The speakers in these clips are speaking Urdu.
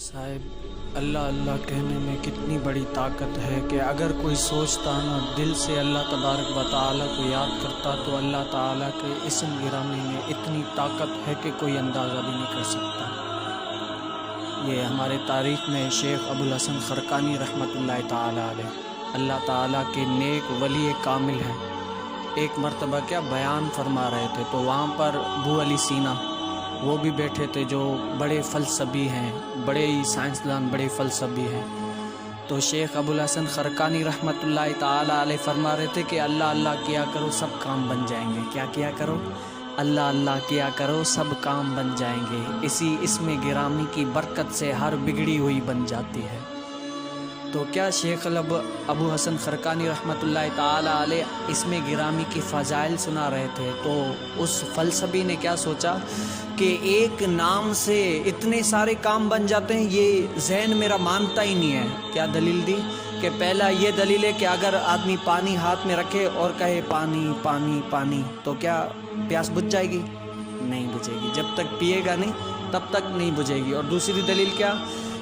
صاحب اللہ اللہ کہنے میں کتنی بڑی طاقت ہے کہ اگر کوئی سوچتا نا دل سے اللہ تبارک و تعالیٰ کو یاد کرتا تو اللہ تعالیٰ کے اسم گرامی میں اتنی طاقت ہے کہ کوئی اندازہ بھی نہیں کر سکتا۔ یہ ہمارے تاریخ میں شیخ ابوالحسن خرقانی رحمۃ اللہ تعالیٰ علیہ اللہ تعالیٰ کے نیک ولی کامل ہیں۔ ایک مرتبہ کیا بیان فرما رہے تھے تو وہاں پر ابو علی سینا وہ بھی بیٹھے تھے جو بڑے فلسفی ہیں، بڑے ہی سائنسدان، بڑے فلسفی ہیں۔ تو شیخ ابوالحسن خرقانی رحمۃ اللہ تعالیٰ علیہ فرما رہے تھے کہ اللہ اللہ کیا کرو سب کام بن جائیں گے۔ کیا کرو؟ اللہ اللہ کیا کرو سب کام بن جائیں گے۔ اسی اسم گرامی کی برکت سے ہر بگڑی ہوئی بن جاتی ہے۔ تو کیا شیخ ابو حسن خرقانی رحمۃ اللہ تعالیٰ علیہ اسم گرامی کی فضائل سنا رہے تھے تو اس فلسفی نے کیا سوچا کہ ایک نام سے اتنے سارے کام بن جاتے ہیں، یہ ذہن میرا مانتا ہی نہیں ہے۔ کیا دلیل دی کہ پہلا یہ دلیل ہے کہ اگر آدمی پانی ہاتھ میں رکھے اور کہے پانی پانی پانی تو کیا پیاس بجھ جائے گی؟ نہیں بجھے گی، جب تک پیے گا نہیں تب تک نہیں بجھے گی۔ اور دوسری دلیل کیا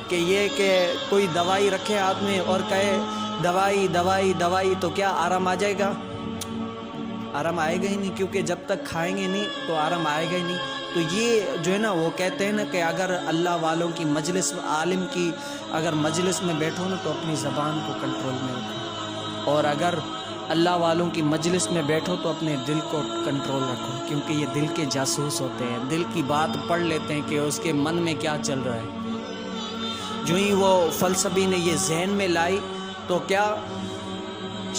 کہ یہ کہ کوئی دوائی رکھے ہاتھ میں اور کہے دوائی دوائی دوائی تو کیا آرام آ جائے گا؟ آرام آئے گا ہی نہیں، کیونکہ جب تک کھائیں گے نہیں تو آرام آئے گا ہی نہیں۔ تو یہ جو ہے نا وہ کہتے ہیں نا کہ اگر اللہ والوں کی مجلس، عالم کی اگر مجلس میں بیٹھو نا تو اپنی زبان کو کنٹرول میں رکھو، اور اگر اللہ والوں کی مجلس میں بیٹھو تو اپنے دل کو کنٹرول رکھو، کیونکہ یہ دل کے جاسوس ہوتے ہیں، دل کی بات پڑھ لیتے ہیں کہ اس کے من میں کیا چل رہا ہے۔ جو ہی وہ فلسفی نے یہ ذہن میں لائی تو کیا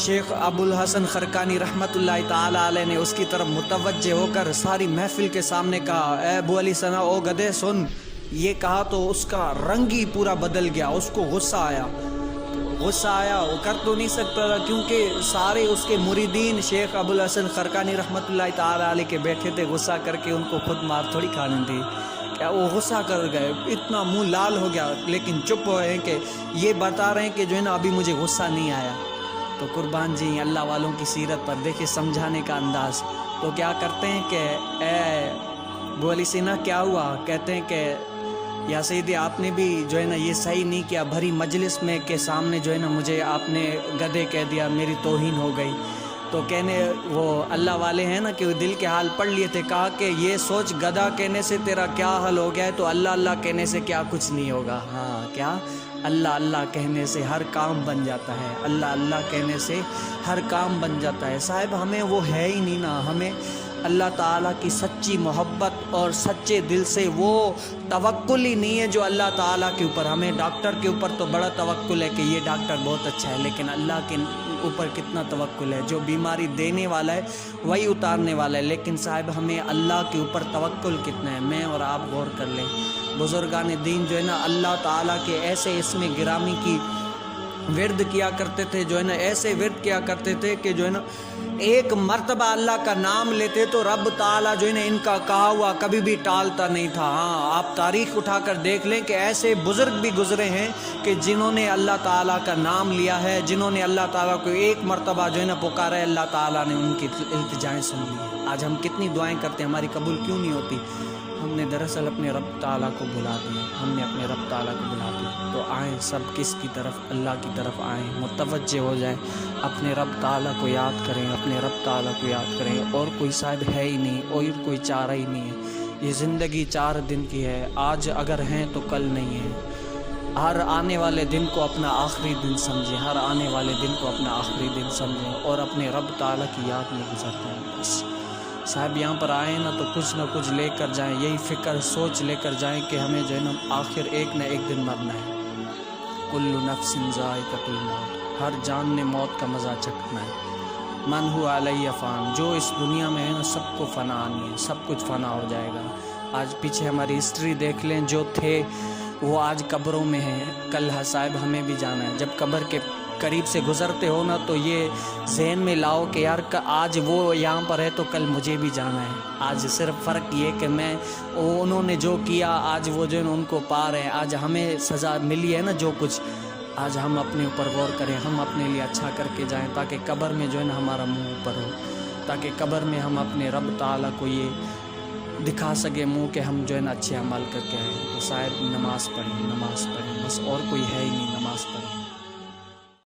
شیخ ابوالحسن خرقانی رحمۃ اللہ تعالیٰ علیہ نے اس کی طرف متوجہ ہو کر ساری محفل کے سامنے کہا، اے ابو علی ثنا، او گدھے سن۔ یہ کہا تو اس کا رنگ ہی پورا بدل گیا، اس کو غصہ آیا، وہ کر تو نہیں سکتا تھا کیونکہ سارے اس کے مریدین شیخ ابوالحسن خرقانی رحمۃ اللہ تعالیٰ علیہ کے بیٹھے تھے، غصہ کر کے ان کو خود مار تھوڑی کھانے دی۔ کیا وہ غصہ کر گئے، اتنا منہ لال ہو گیا، لیکن چپ ہوئے کہ یہ بتا رہے ہیں کہ جو ہے نا ابھی مجھے غصہ نہیں آیا۔ تو قربان جی اللہ والوں کی سیرت پر دیکھیں سمجھانے کا انداز۔ تو کیا کرتے ہیں کہ اے ابو علی سینا کیا ہوا؟ کہتے ہیں کہ یا سیدی آپ نے بھی جو ہے نا یہ صحیح نہیں کیا، بھری مجلس میں کے سامنے جو ہے نا مجھے آپ نے گدھے کہہ دیا، میری توہین ہو گئی۔ تو کہنے وہ اللہ والے ہیں نا کہ وہ دل کے حال پڑھ لیے تھے، کہا کہ یہ سوچ گدھا کہنے سے تیرا کیا حل ہو گیا ہے، تو اللہ اللہ کہنے سے کیا کچھ نہیں ہوگا۔ ہاں کیا اللہ اللہ کہنے سے ہر کام بن جاتا ہے، اللہ اللہ کہنے سے ہر کام بن جاتا ہے۔ صاحب ہمیں وہ ہے ہی نہیں نا، ہمیں اللہ تعالیٰ کی سچی محبت اور سچے دل سے وہ توکل ہی نہیں ہے جو اللہ تعالیٰ کے اوپر۔ ہمیں ڈاکٹر کے اوپر تو بڑا توکل ہے کہ یہ ڈاکٹر بہت اچھا ہے، لیکن اللہ کے اوپر کتنا توکل ہے؟ جو بیماری دینے والا ہے وہی اتارنے والا ہے، لیکن صاحب ہمیں اللہ کے اوپر توکل کتنا ہے؟ میں اور آپ غور کر لیں، بزرگان دین جو ہے نا اللہ تعالیٰ کے ایسے اسم گرامی کی ورد کیا کرتے تھے، جو ہے نا ایسے ورد کیا کرتے تھے کہ جو ہے نا ایک مرتبہ اللہ کا نام لیتے تو رب تعالیٰ جو ہے نا ان کا کہا ہوا کبھی بھی ٹالتا نہیں تھا۔ ہاں آپ تاریخ اٹھا کر دیکھ لیں کہ ایسے بزرگ بھی گزرے ہیں کہ جنہوں نے اللہ تعالیٰ کا نام لیا ہے، جنہوں نے اللہ تعالیٰ کو ایک مرتبہ جو ہے نا پکارا ہے، اللہ تعالیٰ نے ان کی التجائیں سن لی۔ آج ہم کتنی دعائیں کرتے ہیں، ہماری قبول کیوں نہیں ہوتی؟ ہم نے دراصل اپنے رب تعالیٰ کو بھلا دیا، ہم نے اپنے رب تعالیٰ کو بھلا دیا۔ تو آئیں سب کس کی طرف؟ اللہ کی طرف آئیں، متوجہ ہو جائیں، اپنے رب تعالیٰ کو یاد کریں، اپنے رب تعالیٰ کو یاد کریں۔ اور کوئی صاحب ہے ہی نہیں، اور کوئی چارہ ہی نہیں ہے۔ یہ زندگی 4 دن کی ہے، آج اگر ہیں تو کل نہیں ہے۔ ہر آنے والے دن کو اپنا آخری دن سمجھیں، ہر آنے والے دن کو اپنا آخری دن سمجھیں اور اپنے رب تعالیٰ کی یاد میں گزرتے ہیں۔ بس صاحب یہاں پر آئیں نا تو کچھ نہ کچھ لے کر جائیں، یہی فکر سوچ لے کر جائیں کہ ہمیں جو ہے نا آخر ایک نہ ایک دن مرنا ہے۔ کل نفس ذائقۃ الموت، ہر جان نے موت کا مزہ چکھنا ہے۔ من هو علیہ فان، جو اس دنیا میں ہے نا سب کو فنا آنی ہے، سب کچھ فنا ہو جائے گا۔ آج پیچھے ہماری ہسٹری دیکھ لیں، جو تھے وہ آج قبروں میں ہیں، کل صاحب ہمیں بھی جانا ہے۔ جب قبر کے قریب سے گزرتے ہو نا تو یہ ذہن میں لاؤ کہ یار آج وہ یہاں پر ہے تو کل مجھے بھی جانا ہے۔ آج صرف فرق یہ کہ انہوں نے جو کیا آج وہ جو ہے نا ان کو پا رہے ہیں، آج ہمیں سزا ملی ہے نا جو کچھ، آج ہم اپنے اوپر غور کریں، ہم اپنے لیے اچھا کر کے جائیں تاکہ قبر میں جو ہے نا ہمارا منہ اوپر ہو، تاکہ قبر میں ہم اپنے رب تعالیٰ کو یہ دکھا سکے منہ کہ ہم جو ہے نا اچھے اعمال کر کے آئے، تو شاید نماز پڑھیں، بس اور کوئی ہے ہی نہیں، نماز پڑھیں۔